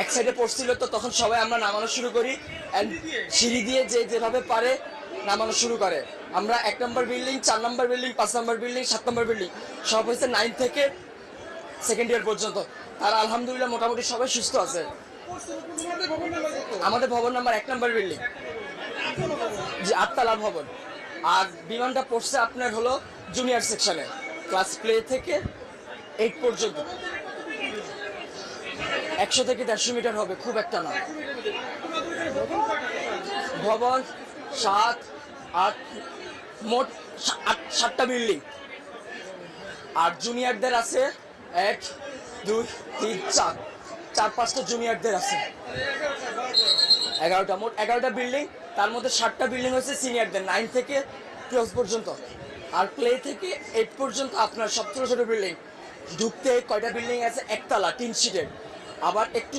এক সাইডে পড়ছিল, তো তখন সবাই আমরা নামানো শুরু করি অ্যান্ড সিঁড়ি দিয়ে যে যেভাবে পারে নামানো শুরু করে। আমরা 1 নম্বর বিল্ডিং, 4 নম্বর বিল্ডিং, 5 নম্বর বিল্ডিং, 7 নম্বর বিল্ডিং সব হয়েছে 9 থেকে সেকেন্ড ইয়ার পর্যন্ত। আর আলহামদুলিল্লাহ মোটামুটি সবাই সুস্থ আছে। আমাদের ভবন নাম্বার 1 নম্বর বিল্ডিং, জি 8 তলার ভবন। আর বিমানটা পড়ছে আপনার হলো জুনিয়র সেকশনে, ক্লাস প্লে থেকে 8 পর্যন্ত। 100 থেকে 150 মিটার হবে, খুব একটা না। ভবন 7, 8, মোট 7টা বিল্ডিং। আর জুনিয়রদের আছে 1, 2, 3, 4, 4-5টা জুনিয়রদের আছে। 11টা, মোট 11টা বিল্ডিং। তার মধ্যে 7টা বিল্ডিং হচ্ছে সিনিয়রদের, 9 থেকে 12 পর্যন্ত। আর প্লে থেকে 8 পর্যন্ত আপনার সব ছোট ছোট বিল্ডিং। ঢুকতে কয়টা বিল্ডিং আছে, একতলা 3 সিটের। আবার একটু